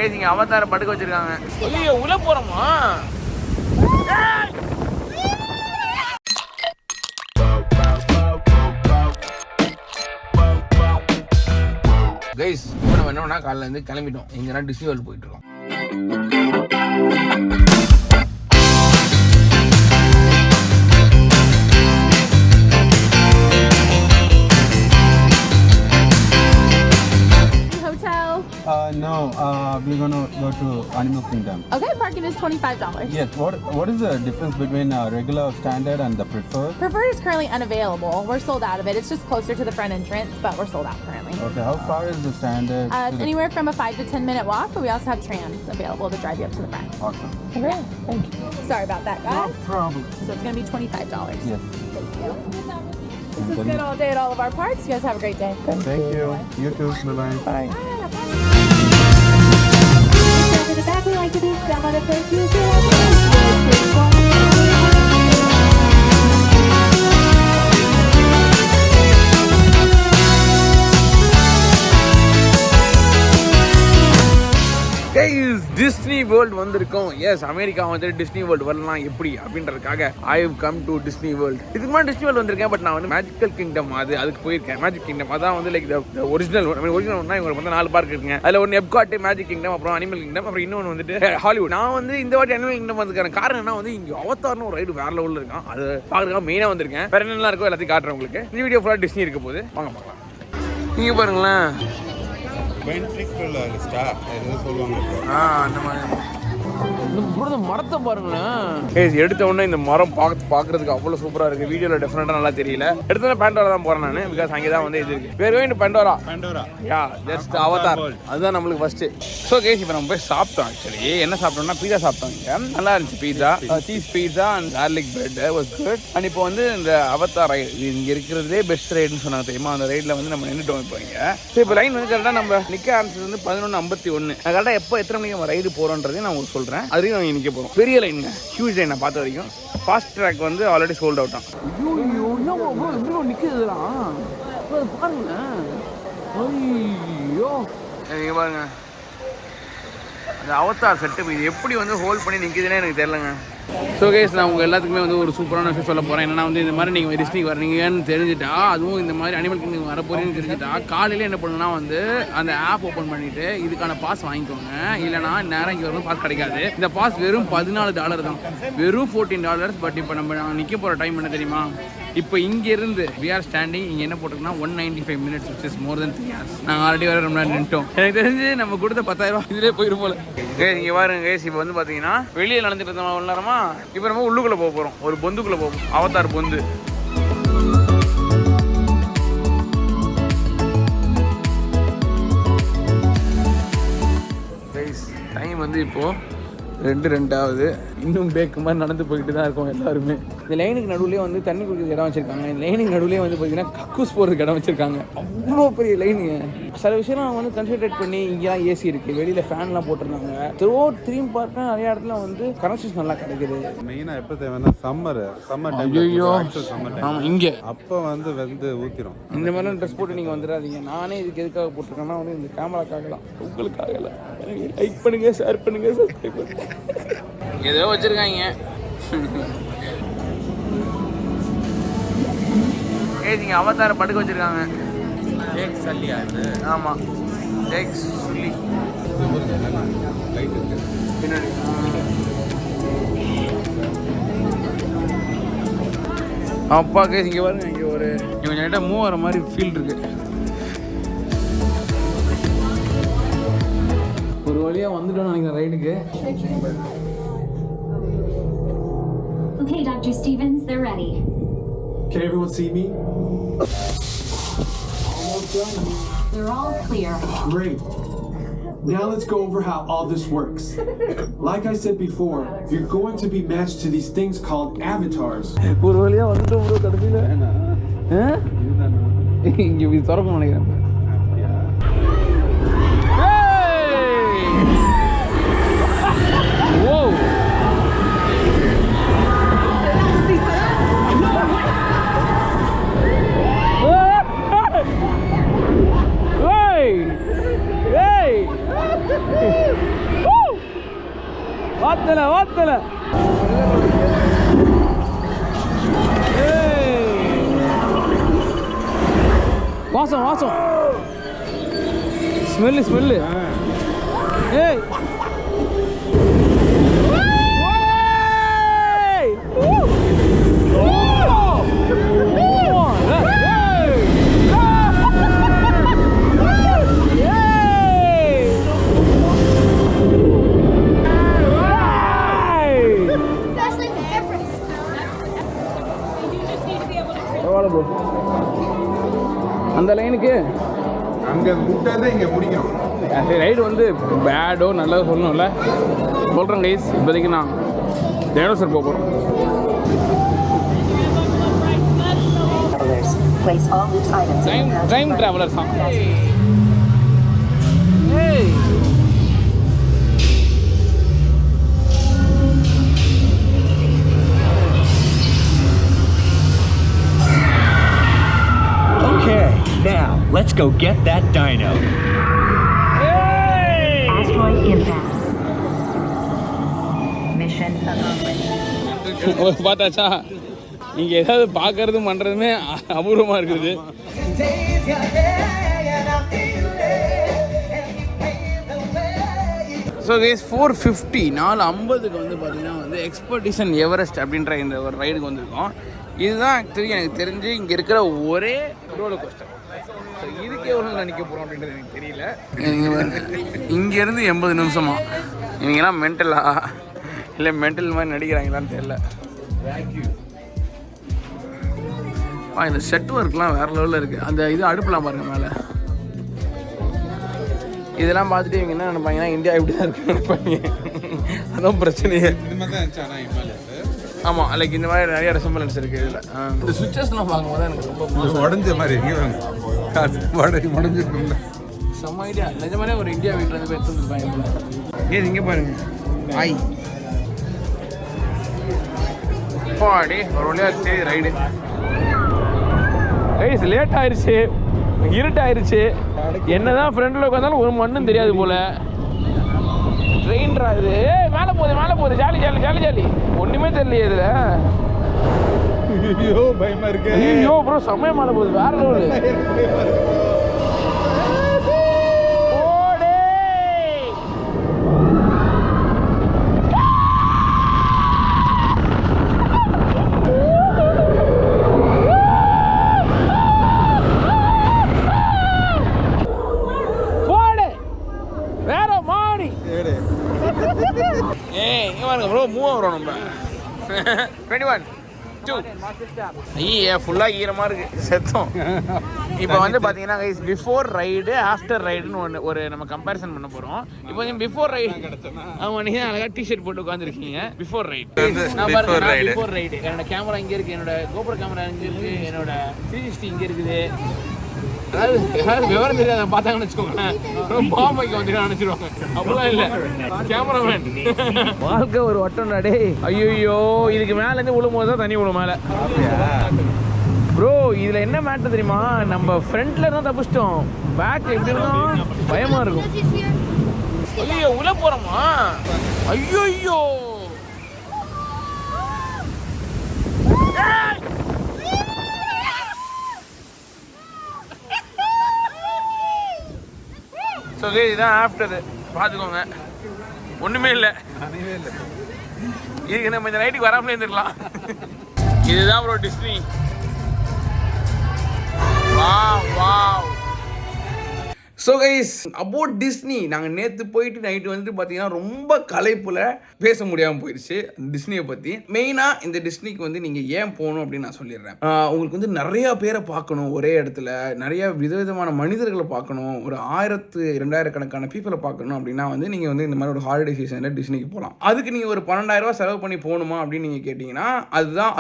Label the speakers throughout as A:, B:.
A: இங்க அவதார படுக்க வச்சிருக்காங்க. ஐயோ உள்ள போறோமா? கைஸ் இப்போ நம்ம என்னன்னா காலைல இருந்து கிளம்பிட்டோம். எங்கன்னா டிஸ்னி வேர்ல்டு போயிட்டு இருக்கோம்.
B: No, we're gonna go to Animal Kingdom.
C: Okay, parking is $25.
B: Yes. What is the difference between regular, standard, and the preferred?
C: Preferred is currently unavailable. We're sold out of it. It's just closer to the front entrance, but we're sold out currently.
B: Okay. How far is the standard?
C: It's anywhere from a 5 to 10 minute walk, but we also have trams available to drive you up to the front.
B: Awesome.
C: Okay. Thank you. Sorry about that, guys.
B: No problem.
C: So it's gonna be $25.
B: Yes.
C: Thank you. This is good all day at all of our parks. You guys have a great day.
B: Thank you. You too. Bye.
A: Bye.
D: To the back, we like to do some of the first few
A: Disney World வந்திருக்கோம். Yes, America வந்து Disney World வரலாம் எப்படி அப்படின்றதுக்காக I have come to Disney World. இதுக்கு முன்னாடி Disney world வந்திருக்கேன். But நான் வந்து மேஜிக்கல் கிங்டம் அதுக்கு போயிருக்கேன். மேஜிக் கிங்டம் அதான் வந்து லைக் ஒரிஜினல் இவங்களுக்கு வந்து 4 பார்க் இருக்குங்க. அதில் ஒன்று எப்காட், மேஜிக் கிங்டம், அப்புறம் அனிமல் கிங்டம், அப்புறம் இன்னொன்று வந்துட்டு ஹாலிவுட். நான் வந்து இந்த வாட்டி அனிமல் கிங்டம் வந்துருக்கான காரணம் என்ன வந்து இங்கே அவதார்னு ஒரு ரைடு வேற லெவலில் இருக்கான். அது பார்க்குறதுக்காக மெயினாக வந்திருக்கேன். வேற என்னெல்லாம் இருக்கோ எல்லாத்தையும் காட்டுறேன் உங்களுக்கு. இந்த வீடியோ ஃபுல்லாக டிஸ்னி இருக்க போது வாங்க பார்க்கலாம். நீங்கள் பாருங்களேன், அந்த மாதிரி மரத்தை பாருங்களேன். எடுத்த உடனே இந்த மரம் பாக்குறதுக்கு அவ்வளவு சூப்பரா இருக்கு. வீடியோல டிஃபரெண்டா நல்லா தெரியல. எடுத்த பேண்டோரா தான் போறேன் நான். பிகாஸ் அங்கதான் வந்து இது இருக்கு. வேற வேணும் பேண்டோரா. யா, ஜஸ்ட் அவதார். அதுதான் நம்மளுக்கு ஃபர்ஸ்ட். ஸோ கேஸ் இப்போ நம்ம போய் சாப்பிட்டோம். ஆக்சுவலி என்ன சாப்பிட்டோம்னா பீஸா சாப்பிட்டோம். இங்க நல்லா இருந்துச்சு pizza. Cheese pizza and garlic bread was good. And இப்போ வந்து இந்த அவதார் ரைடு இங்க இருக்கிறதே பெஸ்ட் ரைடுன்னு சொன்னாங்க தெரியுமா. அந்த ரைட்ல வந்து நம்ம நின்றுட்டோம். இப்போ இங்க இப்போ லைன் வந்து கரெக்டா நம்ம நிக்க ஆரம்பிச்சது வந்து 11:51. கரெக்டா எப்போ எத்தனை மணிக்கு நம்ம ரைடு போறோன்றதையும் நான் உங்களுக்கு சொல்றேன். அதுவும் நாங்கள் நிற்க போகிறோம். பெரிய லைனுங்க, ஹியூஜ் லைன். நான் பார்த்த வரைக்கும் ஃபாஸ்ட் ட்ராக் வந்து ஆல்ரெடி சோல்ட் அவுட் தான். ஐயோ நிற்குதுலாம் பாருங்க. ஐயோ பாருங்க, அந்த அவதார் செட்டப் இது எப்படி வந்து ஹோல்ட் பண்ணி நிற்குதுன்னே எனக்கு தெரியலங்க. ஸோ கேஸ் நான் உங்கள் எல்லாத்துக்குமே வந்து ஒரு சூப்பரான விஷயம் சொல்ல போகிறேன். என்னன்னா வந்து இந்த மாதிரி நீங்கள் டிஸ்னிக்கு வரீங்கன்னு தெரிஞ்சுட்டா, அதுவும் இந்த மாதிரி அனிமல் கிங்டம் வர போறீங்கன்னு தெரிஞ்சுட்டா, காலையில் என்ன பண்ணுன்னா வந்து அந்த ஆப் ஓப்பன் பண்ணிவிட்டு இதுக்கான பாஸ் வாங்கிக்கோங்க. இல்லைனா நேரம் இங்கே வரும் பாஸ் கிடைக்காது. இந்த பாஸ் வெறும் $14 தான், வெறும் $14. பட் இப்போ நம்ம நிற்க போகிற டைம் என்ன தெரியுமா? இப்போ இங்கேருந்து வி ஆர் ஸ்டாண்டிங் இங்கே என்ன போட்டிருக்குன்னா 195 minutes, which is more than 3 hours. நாங்கள் ஆல்ரெடி வர ரொம்ப நேரம் நின்ட்டோம். எனக்கு தெரிஞ்சு நம்ம கொடுத்த 10,000 இதிலே போயிடும் போல. இங்கே பாருங்க கேஸ், இப்போ வந்து பார்த்தீங்கன்னா வெளியே நடந்துட்டு இருந்தோம் அவ்வளோ நேரமா. இப்போ நம்ம உள்ளுக்குள்ளே போக போகிறோம். ஒரு பொந்துக்குள்ளே போகும், அவதார் பொந்து. டைம் வந்து இப்போது 2:02 இன்னும் பேக்கு மாதிரி நடந்து போய்கிட்டு தான் இருக்கோம் எல்லாருமே. இந்த லைனுக்கு நடுவுலேயே வந்து தண்ணி குடிக்கிறது இடம் வச்சுருக்காங்க. இந்த லைனுக்கு நடுவுலேயே வந்து பார்த்தீங்கன்னா கக்கூஸ் போகிறதுக்கு இடம் வச்சுருக்காங்க. அவ்வளோ பெரிய லைனுங்க. சில விஷயம் வந்து கன்சன்ட்ரேட் பண்ணி இங்கேலாம் ஏசி இருக்குது, வெளியில் ஃபேன்லாம் போட்டிருந்தாங்க. த்ரீம் பார்க்கில் நிறைய இடத்துல வந்து கனெக்ஷன்ஸ் நல்லா கிடைக்குது.
B: மெயினாக எப்போ தேவைன்னா சம்மர்
A: ஐயோ ஆமாம், இங்கே
B: அப்போ வந்து ஊற்றிடும்.
A: இந்த மாதிரிலாம் ட்ரெஸ் போட்டு நீங்கள் வந்துடாதீங்க. நானே இதுக்கு எதுக்காக போட்டிருக்கேன்னா வந்து இந்த கேமராக்காகலாம், உங்களுக்காகல. லைக் பண்ணுங்க, ஷேர் பண்ணுங்க, சப்ஸ்கிரைப் பண்ணுங்க. ஏதோ வச்சிருக்காங்க. இங்க அவதார படுக்க வச்சிருக்காங்க. ஆமா, பின்னாடி அப்பா கேஸ் இங்க பாருங்க. இங்க ஒரு கொஞ்சம் நேரா மூவ் ஆகிற மாதிரி ஃபீல் இருக்கு. ஒரு வழியா வந்துட்டோம் நினைக்கிறேன் ரைடுக்கு.
D: Okay, Dr. Stevens, they're ready.
E: Can everyone see me?
D: Almost done. They're all clear.
E: Great. Now let's go over how all this works. Like I said before, you're going to be matched to these things called avatars.
A: ஒரு வழியா வந்துட்டோம் bro கடைசில. இங்க இது திறக்கும் நினைக்கிறேன். வாத்தல வாசம் smell ஏய் அந்த லைனுக்கு
B: அங்கே விட்டாதான் இங்கே முடிக்கணும்.
A: ரைடு வந்து பேடோ நல்லதோ சொல்லணும்ல சொல்கிறேன் கைஸ். இப்போதைக்கு நான் டைனோசர் போக போகிறோம்.
F: Place all loose items in the
A: time travellers தான்.
G: Okay, now let's go get that dino.
F: asteroid impact. Mission accomplished.
A: பார்த்தாச்சா, நீங்கள் ஏதாவது பார்க்கறதும் பண்ணுறதுமே அபூர்வமாக இருக்குது. ஸோ கேஸ் 450 450க்கு வந்து பார்த்தீங்கன்னா வந்து எக்ஸ்பெடிஷன் எவரெஸ்ட் அப்படின்ற இந்த ஒரு ரைடுக்கு வந்திருக்கோம். இதுதான் ஆக்சுவலி எனக்கு தெரிஞ்சு இங்கே இருக்கிற ஒரே ரோலர் கோஸ்டர். ஸோ இதுக்கு எவ்வளோ நினைக்க போகிறோம் அப்படின்றது எனக்கு தெரியல. இங்கேருந்து 80 நிமிஷமா? இவங்கெல்லாம் மென்டலா இல்லை மென்டல் மாதிரி நடிக்கிறாங்களான்னு தெரியல. இந்த செட் ஒர்க்லாம் வேறு லெவலில் இருக்குது. அந்த இது அடுப்புலாம் பாருங்கள் மேலே. இதெல்லாம் பார்த்துட்டு இவங்க என்ன நினைப்பாங்கன்னா இந்தியா இப்படி தான் இருக்குன்னு நினைப்பாங்க. அதுவும் பிரச்சனையே. ஆமாம், லைக் இந்த மாதிரி நிறைய ரெசம்பலன்ஸ் இருக்குது இதில். இந்த சுவிச்சஸ்லாம் பார்க்கும்போது தான் எனக்கு ரொம்ப
B: உடஞ்ச மாதிரி உடஞ்சிருக்குல்ல.
A: செம்ம ஐடியா. நிஜமானே ஒரு இந்தியா வீட்டில் வந்து போய் எடுத்துருப்பாங்க. ஏது இங்கே பாருங்க ஆய் பாடி ஒரு வழியாக ரைடு. கைஸ் லேட் ஆயிடுச்சு, இருட்டாயிருச்சு. என்னதான் ஃப்ரெண்டில் உட்காந்தாலும் ஒரு மண்ணும் தெரியாது போல. ட்ரெயின் இது மேலே போகுது ஜாலி ஒன்றுமே தெரியலையே இதில்.
B: ஐயோ பயமா இருக்கு.
A: ஐயோ ப்ரோ செம்மையா மேலே போகுது, வேற லெவலு. ப்ரோ மூவ் ஆகிறோம் நம்ம. 21 2 ஐயா ஃபுல்லாக ஈரமாக இருக்குது செத்தோம். இப்போ வந்து பார்த்தீங்கன்னா கைஸ் பிஃபோர் ரைடு ஆஃப்டர் ரைடுன்னு ஒரு நம்ம கம்பேரிசன் பண்ண போகிறோம். இப்போ வந்து பிஃபோர் ரைடு அவங்க நீங்கள் அழகாக டிஷர்ட் போட்டு உட்காந்துருக்கீங்க. பிஃபோர் ரைடு நான் பாருங்க, பிஃபோர் ரைடு என்னோட கேமரா இங்கே இருக்குது, என்னோட கோபுர கேமரா இங்கே இருக்குது, என்னோட 360 இங்கே இருக்குது. அதாவது விவரம் தெரியாத பார்த்தாங்கன்னு வச்சுக்கோங்களேன், பாம்பைக்கு வந்துட்டு நினைச்சிருவாங்க. அப்படிலாம் இல்லை, கேமராமேன். வாழ்க்கை ஒரு வட்டம்டா டே. ஐயோ இதுக்கு மேலேருந்து விழும்போது தான் தண்ணி விழும் மேலே. ப்ரோ இதில் என்ன மேட்டர் தெரியுமா, நம்ம ஃப்ரண்ட்ல இருந்தால் தப்பிச்சிட்டோம், பேக் எப்படி இருந்தாலும் பயமாக இருக்கும். ஐயோ உள்ள போகிறோமா? ஐயோ ஸோ இதுதான் ஆஃப்டரு பார்த்துக்கோங்க. ஒன்றுமே இல்லை, இதுக்கு நம்ம இந்த நைட்டுக்கு வராமலே இருந்துருக்கலாம். இதுதான் bro Disney. Wow. So guys about Disney, நாங்கள் நேற்று போயிட்டு நைட்டு வந்துட்டு பார்த்தீங்கன்னா ரொம்ப களைப்பில் பேச முடியாமல் போயிடுச்சு டிஸ்னியை பற்றி. மெயினாக இந்த டிஸ்னிக்கு வந்து நீங்கள் ஏன் போகணும் அப்படின்னு நான் சொல்லிடுறேன். உங்களுக்கு வந்து நிறையா பேரை பார்க்கணும் ஒரே இடத்துல, நிறைய விதவிதமான மனிதர்களை பார்க்கணும், ஒரு 1000-2000 கணக்கான பீப்புளை பார்க்கணும் அப்படின்னா வந்து நீங்கள் வந்து இந்த மாதிரி ஒரு ஹாலிடே சீசனில் டிஸ்னிக்கு போகலாம். அதுக்கு நீங்கள் ஒரு 12,000 ரூபா செலவு பண்ணி போகணுமா அப்படின்னு நீங்கள் கேட்டிங்கன்னா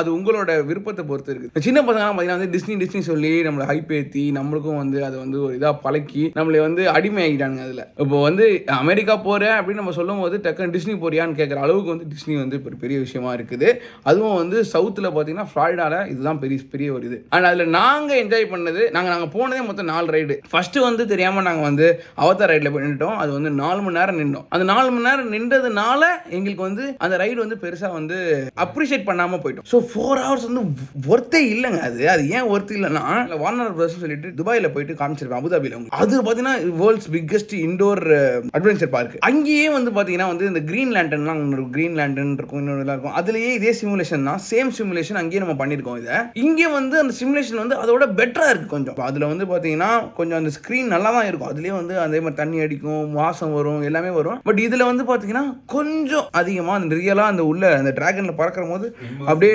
A: அது உங்களோட விருப்பத்தை பொறுத்து இருக்குது. சின்ன பசங்களாம் பார்த்தீங்கன்னா வந்து டிஸ்னி சொல்லி நம்மளை ஹைப் ஏற்றி நம்மளுக்கும் வந்து அதை வந்து ஒரு இதாக பழக்கி நம்மளை நம்மளை வந்து அடிமை ஆகிட்டானுங்க அதில். இப்போ வந்து அமெரிக்கா போகிறேன் அப்படின்னு நம்ம சொல்லும் போது டக்குன்னு டிஸ்னி போறியான்னு கேட்குற அளவுக்கு வந்து டிஸ்னி வந்து ஒரு பெரிய விஷயமா இருக்குது. அதுவும் வந்து சவுத்தில் பார்த்தீங்கன்னா ஃப்ளாரிடாவில் இதுதான் பெரிய ஒரு இது. அண்ட் அதில் நாங்கள் என்ஜாய் பண்ணது நாங்கள் போனதே மொத்தம் 4 ரைடு. ஃபஸ்ட்டு வந்து தெரியாமல் நாங்கள் வந்து அவதார் ரைடில் போய் நின்றுட்டோம். அது வந்து 4 மணி நேரம் நின்றோம். அந்த 4 மணி நேரம் நின்றதுனால எங்களுக்கு வந்து அந்த ரைடு வந்து பெருசாக வந்து அப்ரிஷியேட் பண்ணாமல் போயிட்டோம். ஸோ 4 ஹவர்ஸ் வந்து ஒர்த்தே இல்லைங்க. அது ஏன் ஒர்த்து இல்லைன்னா வார்னர் பிரதர்ஸ் சொல்லிட்டு துபாயில் போயிட்டு காமிச்சிருப்பேன் அபுதாபியில். அது பார்த்தீங்கன்னா world's biggest indoor adventure park. அங்கேயே வந்து பார்த்தீங்கன்னா வந்து இந்த கிரீன் லேண்டன்லாம் கிரீன் லேண்டன் இருக்கும், இன்னொரு இருக்கும். அதுலேயே இதே சிமுலேஷன் தான், சேம் சிமுலேஷன் அங்கேயே நம்ம பண்ணியிருக்கோம். இதை இங்கே வந்து அந்த சிமுலேஷன் வந்து அதோட பெட்டராக இருக்குது கொஞ்சம். அதில் வந்து பார்த்தீங்கன்னா கொஞ்சம் அந்த ஸ்க்ரீன் நல்லா தான் இருக்கும். அதுலேயே வந்து அதே மாதிரி தண்ணி அடிக்கும், வாசம் வரும், எல்லாமே வரும். பட் இதில் வந்து பார்த்தீங்கன்னா கொஞ்சம் அதிகமாக அந்த ரியலாக அந்த உள்ள அந்த டிராகனில் பறக்கிற போது அப்படியே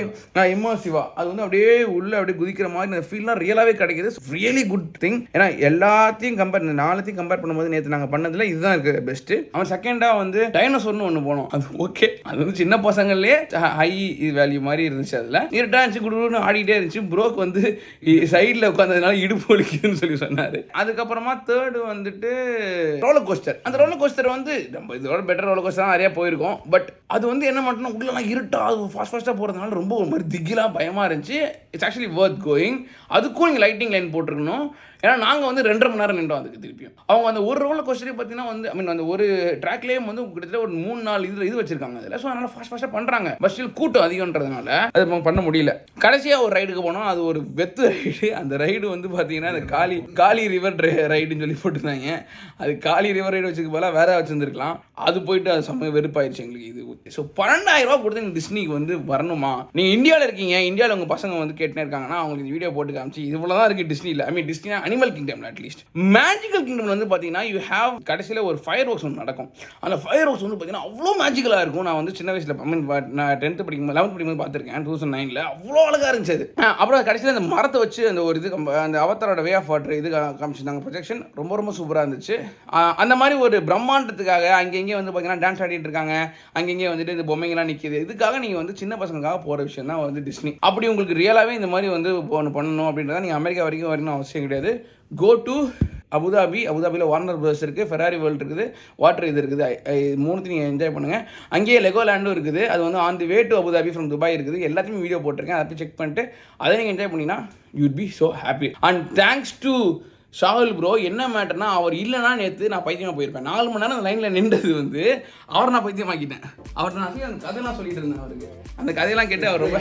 A: இம்மர்சிவா அது வந்து அப்படியே உள்ள அப்படியே குதிக்கிற மாதிரி அந்த ஃபீல்லாம் ரியலாகவே கிடைக்கிது. Really good thing. ஏன்னா எல்லாத்தையும் நாலத்தையும் கம்பேர் பண்ணும்போது நேற்று நாங்கள் பண்ணதில் இதுதான் இருக்குது பெஸ்ட்டு. அவன் செகண்டாக வந்து டைனோசர்னு ஒன்று போனோம். அது ஓகே, அது வந்து சின்ன பசங்கள்லேயே ஹை வேல்யூ மாதிரி இருந்துச்சு. அதில் இருட்டா இருந்துச்சு, குடுன்னு ஆடிட்டே இருந்துச்சு. ப்ரோக்கு வந்து சைடில் உட்காந்ததுனால இடுப்பு ஒலிக்குதுன்னு சொல்லி சொன்னார். அதுக்கப்புறமா தேர்டு வந்துட்டு ரோலர் கோஸ்டர். அந்த ரோலர் கோஸ்டர் வந்து நம்ம இதோட பெட்டர் ரோலர் கோஸ்டர் தான் நிறையா போயிருக்கோம். பட் அது வந்து என்ன மட்டும் உள்ளலாம் இருட்டா ஃபாஸ்ட்டாக போகிறதுனால ரொம்ப ஒரு மாதிரி திகிலாக பயமாக இருந்துச்சு. It's actually worth going. அதுக்கும் நீங்கள் லைட்டிங் லைன் போட்டிருக்கணும். ஏன்னா நாங்கள் வந்து 2.5 மணி நேரம் நின்றோம் அதுக்கு. திருப்பியும் அவங்க அந்த ஒரு ரோலர் கோஸ்டரே பார்த்தீங்கன்னா வந்து அந்த ஒரு ட்ராக்லேயே வந்து கிட்டத்தட்ட ஒரு 3-4 இது வச்சிருக்காங்க அதில். ஸோ அதனால் ஃபாஸ்ட்டாக பண்ணுறாங்க. பட் ஸ்டில் கூட்டம் அதிகம்ன்றதுனால அது பண்ண முடியல. கடைசியாக ஒரு ரைடுக்கு போனோம். அது ஒரு வெத்து ரைடு. அந்த ரைடு வந்து பார்த்தீங்கன்னா அந்த காளி ரிவர் ரைடுன்னு சொல்லி போட்டுருந்தாங்க. அது காளி ரிவர் ரைடு வச்சுக்கு போல வேற வச்சுருந்துருக்கலாம். அது போயிட்டு அது செம்ம வெறுப்பாயிடுச்சு எங்களுக்கு. இது ஸோ 12,000 ரூபா கொடுத்து நீங்கள் டிஸ்னிக்கு வந்து வரணுமா? நீங்கள் இந்தியாவில் இருக்கீங்க, இந்தியாவில் உங்கள் பசங்க வந்து கேட்டுனே இருக்காங்கன்னா அவங்களுக்கு இந்த வீடியோ போட்டு காமிச்சு இவ்வளோ தான் இருக்குது டிஸ்னியில். ஐ மீன் டிஸ்னினா அனிமல் கிங்டம்ல அட்லீஸ்ட். மேஜிக்கல் கிங்டம்ல வந்து பார்த்தீங்கன்னா யூ ஹேவ் கடைசியில் ஒரு ஃபயர் ஒர்க்ஸ் ஒன்று நடக்கும். அந்த ஃபயர் ஒர்க்ஸ் வந்து பார்த்தீங்கன்னா அவ்வளோ மேஜிக்கலாக இருக்கும். நான் வந்து சின்ன வயசில் நான் 10th படிக்கும்போது 11th படிக்கும்போது பார்த்துருக்கேன் 2009. அவ்வளோ அழகாக இருந்துச்சு அது. அப்புறம் கடைசியில் அந்த மரத்தை வச்சு அந்த ஒரு இது அந்த அவதாரோட வே ஆஃப் வாட்டர் இது காமிச்சிருந்தாங்க. ப்ரொஜெக்ஷன் ரொம்ப ரொம்ப சூப்பராக இருந்துச்சு. அந்த மாதிரி ஒரு பிரம்மாண்டத்துக்காக அங்கங்கே வந்து பார்த்தீங்கன்னா டான்ஸ் ஆடிட்டு இருக்காங்க, அங்கங்கே வந்துட்டு இந்த பொம்மைங்களாம் நிற்கிது. இதுக்காக நீங்கள் வந்து சின்ன பசங்களுக்காக போகிற விஷயம் தான் வந்து டிஸ்னி. அப்படி உங்களுக்கு ரியலாகவே இந்த மாதிரி வந்து ஒன்று பண்ணணும் அப்படின்றத நீங்கள் அமெரிக்கா வரைக்கும் வரணும் அவசியம் கிடையாது. கோ டு அபுதாபியில் வார்னர் பிரதர்ஸ் இருக்குது, ஃபெராரி வேர்ல்டு இருக்குது, வாட்டர் இது இருக்குது. 3 நீங்கள் என்ஜாய் பண்ணுங்கள். அங்கேயே லெகோ லேண்டும் இருக்குது. அது வந்து on the way to Abu Dhabi from Dubai இருக்குது. எல்லாத்தையும் வீடியோ போட்டிருக்கேன். அதை போய் செக் பண்ணிட்டு அதை நீங்கள் என்ஜாய் பண்ணிங்கன்னா யூட் B so happy. And thanks to Shahul bro. என்ன மேட்டர்னா அவர் இல்லைனா நேற்று நான் பைத்தியமாக போயிருப்பேன். 4 மணி நேரம் அந்த லைனில் நின்றது வந்து அவர் நான் பைத்தியமாக்கிட்டேன். அவர்கிட்ட நான் அந்த கதையெல்லாம் சொல்லிட்டு இருந்தேன். அவருக்கு அந்த கதையெல்லாம் கேட்டு அவர் ரொம்ப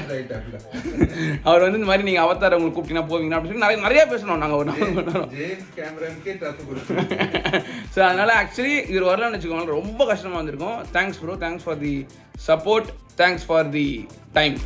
A: அவர் வந்து இந்த மாதிரி நீங்கள் அவதார் உங்களுக்கு கூப்பிட்டீங்கன்னா போவீங்கன்னா அப்படின்னு சொல்லி நிறையா பேசணும் நாங்கள் ஒரு 4 மணி நேரம். ஸோ அதனால் ஆக்சுவலி இவர் வரலான்னு வச்சுக்கோங்க, ரொம்ப கஷ்டமாக வந்திருக்கும். Thanks bro, thanks for the support, thanks for the time.